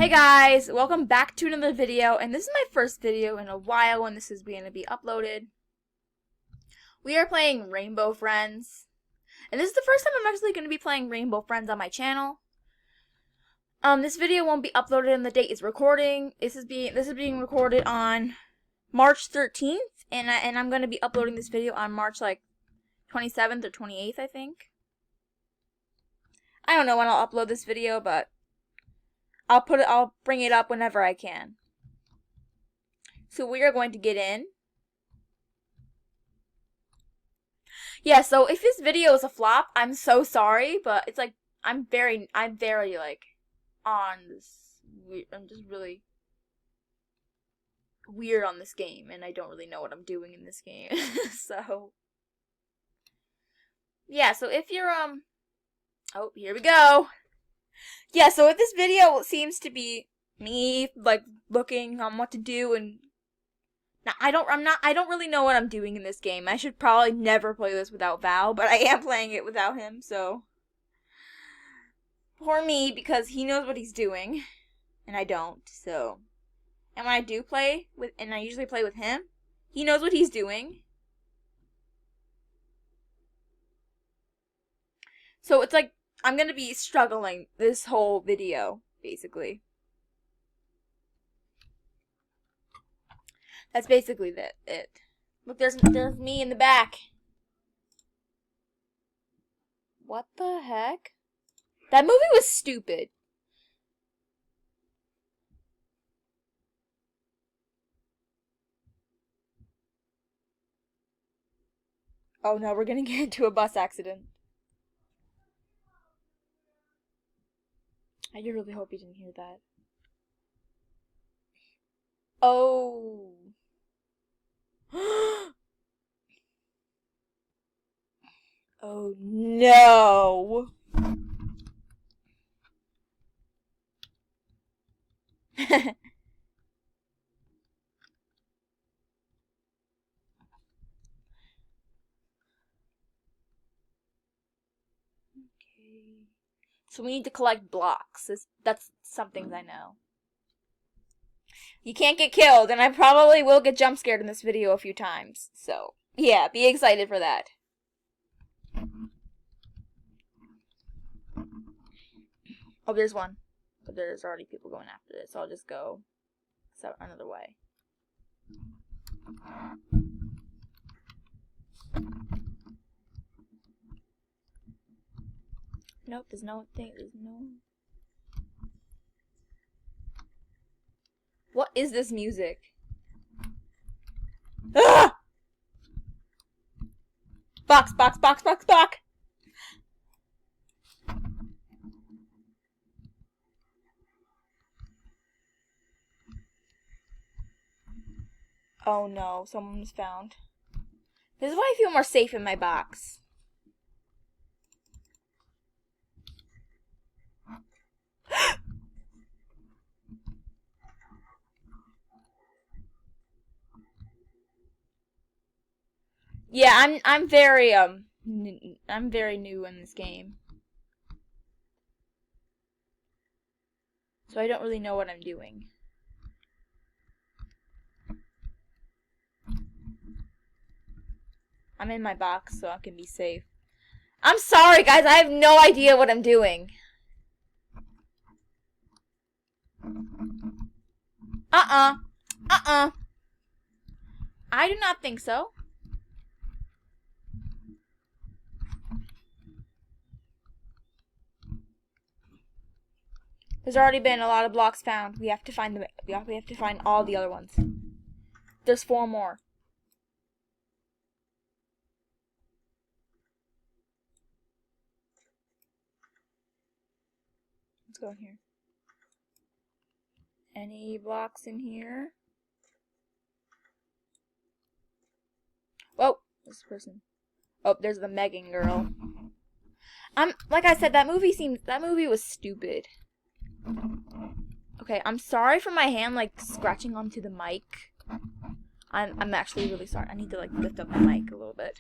Hey guys, welcome back to another video, and this is my first video in a while when this is going to be uploaded. We are playing Rainbow Friends, and this is the first time I'm actually going to be playing Rainbow Friends on my channel. This video won't be uploaded on the date it's recording. This is being recorded on March 13th, and I'm going to be uploading this video on March 27th or 28th, I think. I don't know when I'll upload this video, but I'll bring it up whenever I can. So we are going to get in. Yeah, so if this video is a flop, I'm so sorry, but it's like I'm very on this. I'm just really weird on this game, and I don't really know what I'm doing in this game. So yeah, so if you're oh, here we go. Yeah, so if this video seems to be me looking on what to do, and now I don't really know what I'm doing in this game. I should probably never play this without Val, but I am playing it without him, so poor me, because he knows what he's doing and I don't. So, and when I do play with, and I usually play with him, he knows what he's doing. So it's like I'm gonna be struggling this whole video, basically. That's basically it. Look, there's me in the back. What the heck? That movie was stupid. Oh no, we're gonna get into a bus accident. I really hope you didn't hear that. Oh. Oh no. Okay. So we need to collect blocks. That's some things I know. You can't get killed, and I probably will get jump scared in this video a few times. So, yeah, be excited for that. Oh, there's one. But there's already people going after it, so I'll just go another way. Nope, there's no. What is this music? Ah! Box. Oh no, someone was found. This is why I feel more safe in my box. Yeah, I'm very new in this game. So I don't really know what I'm doing. I'm in my box so I can be safe. I'm sorry guys, I have no idea what I'm doing. I do not think so. There's already been a lot of blocks found. We have to find them. We have to find all the other ones. There's 4 more. Let's go in here. Any blocks in here? Whoa, this person. Oh, there's the Megan girl. Like I said, that movie was stupid. Okay, I'm sorry for my hand scratching onto the mic. I'm actually really sorry. I need to lift up my mic a little bit.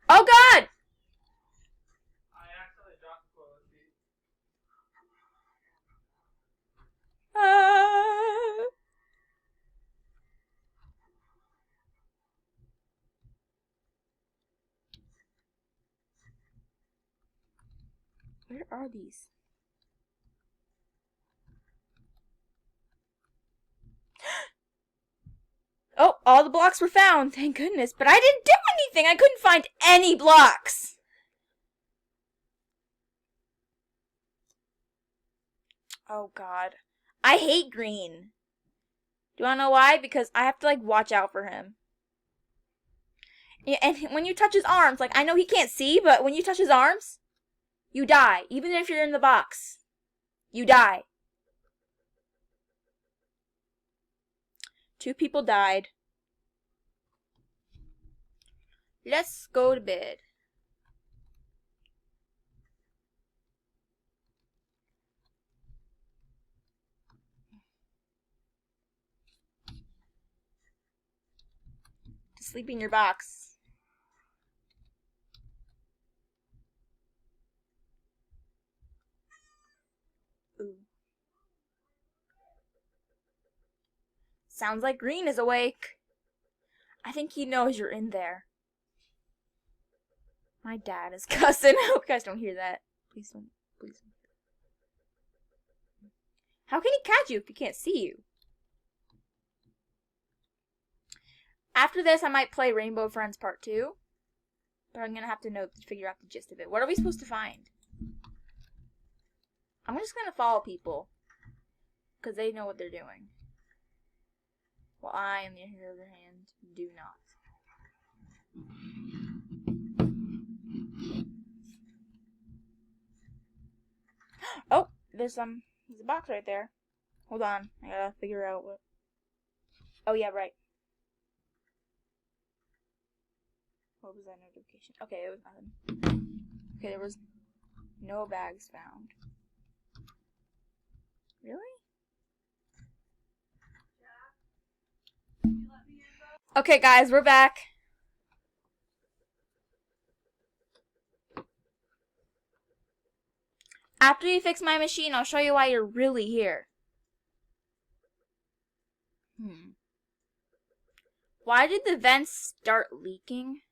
Oh god! Where are these? Oh, all the blocks were found, thank goodness. But I didn't do anything. I couldn't find any blocks. Oh, God. I hate green. Do you want to know why? Because I have to, like, watch out for him. Yeah, and when you touch his arms, like, I know he can't see, but when you touch his arms, you die. Even if you're in the box. You die. 2 people died. Let's go to bed. To sleep in your box. Ooh. Sounds like Green is awake. I think he knows you're in there. My dad is cussing. I hope you guys don't hear that. Please don't. Please don't. How can he catch you if he can't see you? After this, I might play Rainbow Friends Part 2. But I'm going to have to figure out the gist of it. What are we supposed to find? I'm just going to follow people. Because they know what they're doing. Well, I, on the other hand, do not. Oh, there's a box right there. Hold on, I gotta figure out what. Oh yeah, right. What was that notification? Okay, it was nothing. Okay, there was no bags found. Really? Okay, guys, we're back. After you fix my machine, I'll show you why you're really here. Why did the vents start leaking?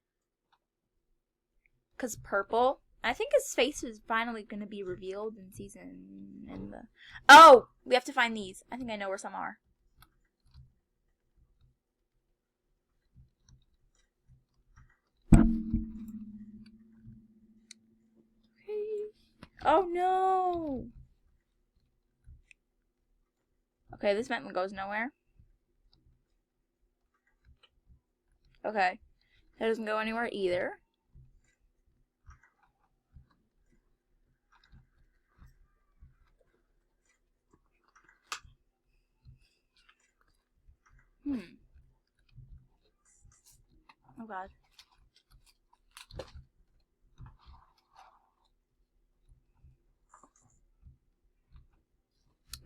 'Cause purple. I think his face is finally going to be revealed in the... Oh! We have to find these. I think I know where some are. Oh no! Okay, this vent goes nowhere. Okay. That doesn't go anywhere either. Oh god.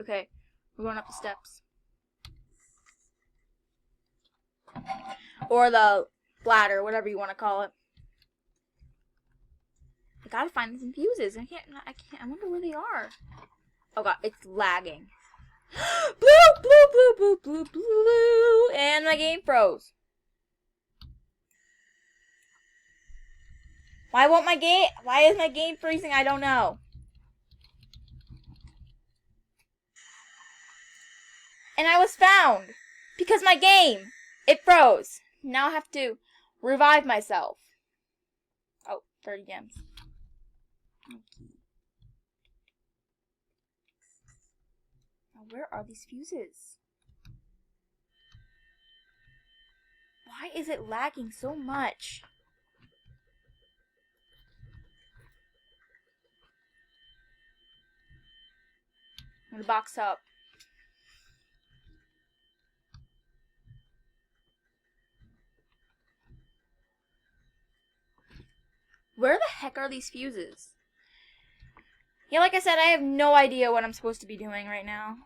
Okay, we're going up the steps. Or the ladder, whatever you want to call it. I gotta find some fuses. I can't, I wonder where they are. Oh god, it's lagging. Blue, blue, blue, blue, blue, blue, and my game froze. Why is my game freezing? I don't know. And I was found because my game, it froze. Now I have to revive myself. Oh, 30 gems. Now where are these fuses? Why is it lagging so much? I'm gonna box up. Where the heck are these fuses? Yeah, like I said, I have no idea what I'm supposed to be doing right now.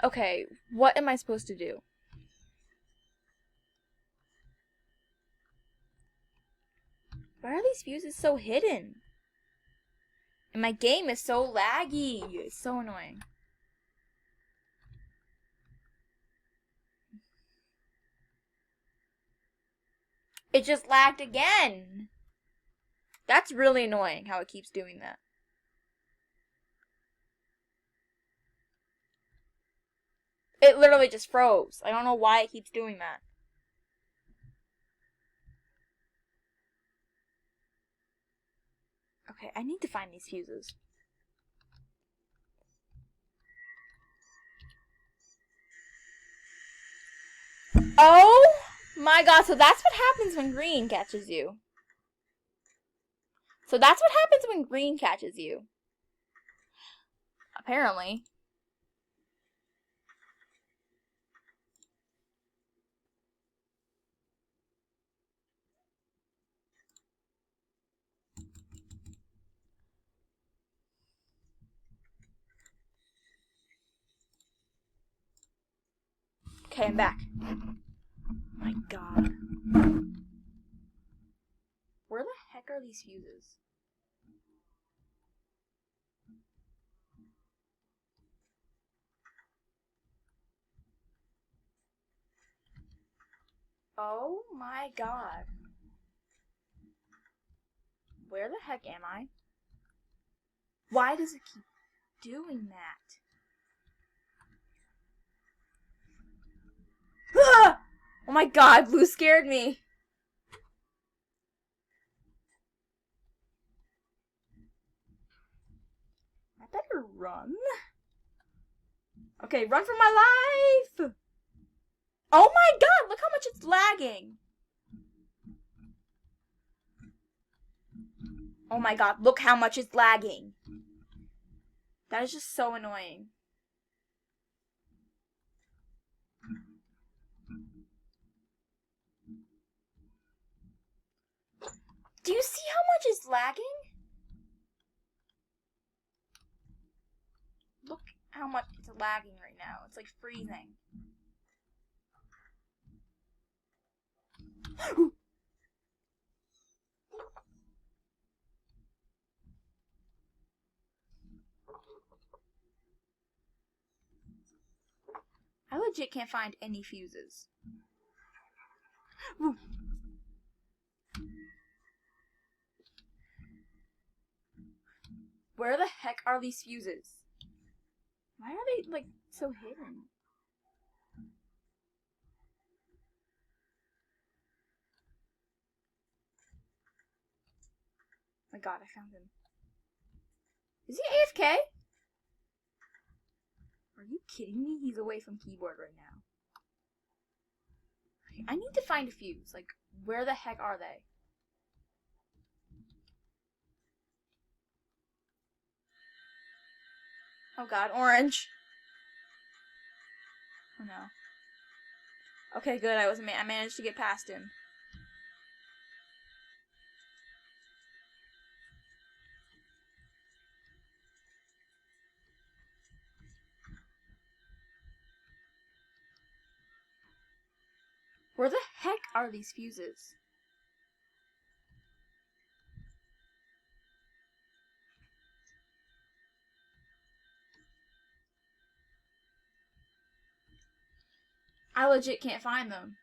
Okay, what am I supposed to do? Why are these fuses so hidden? And my game is so laggy. It's so annoying. It just lagged again. That's really annoying how it keeps doing that. It literally just froze. I don't know why it keeps doing that. Okay, I need to find these fuses. Oh my god, so that's what happens when green catches you. So that's what happens when green catches you. Apparently. Okay, I'm back. My god. Where the heck are these fuses? Oh my god. Where the heck am I? Why does it keep doing that? Ah! Oh my god, blue scared me. I better run. Okay, run for my life! Oh my god, look how much it's lagging. Oh my god, look how much it's lagging. That is just so annoying. Do you see how much it's lagging? Look how much it's lagging right now. It's like freezing. I legit can't find any fuses. Where the heck are these fuses? Why are they, like, so hidden? My god, I found him. Is he AFK? Are you kidding me? He's away from keyboard right now. Okay, I need to find a fuse. Like, where the heck are they? Oh god, orange. Oh no. Okay, good. I managed to get past him. Where the heck are these fuses? I legit can't find them.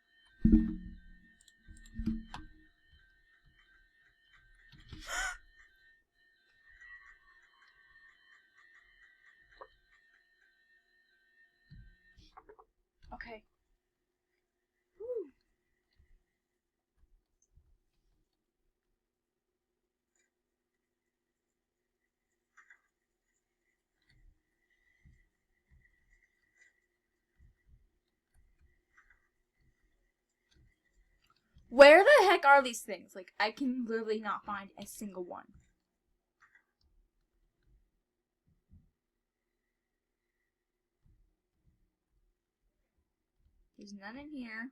Okay. Whew. Where the heck are these things? Like, I can literally not find a single one. There's none in here.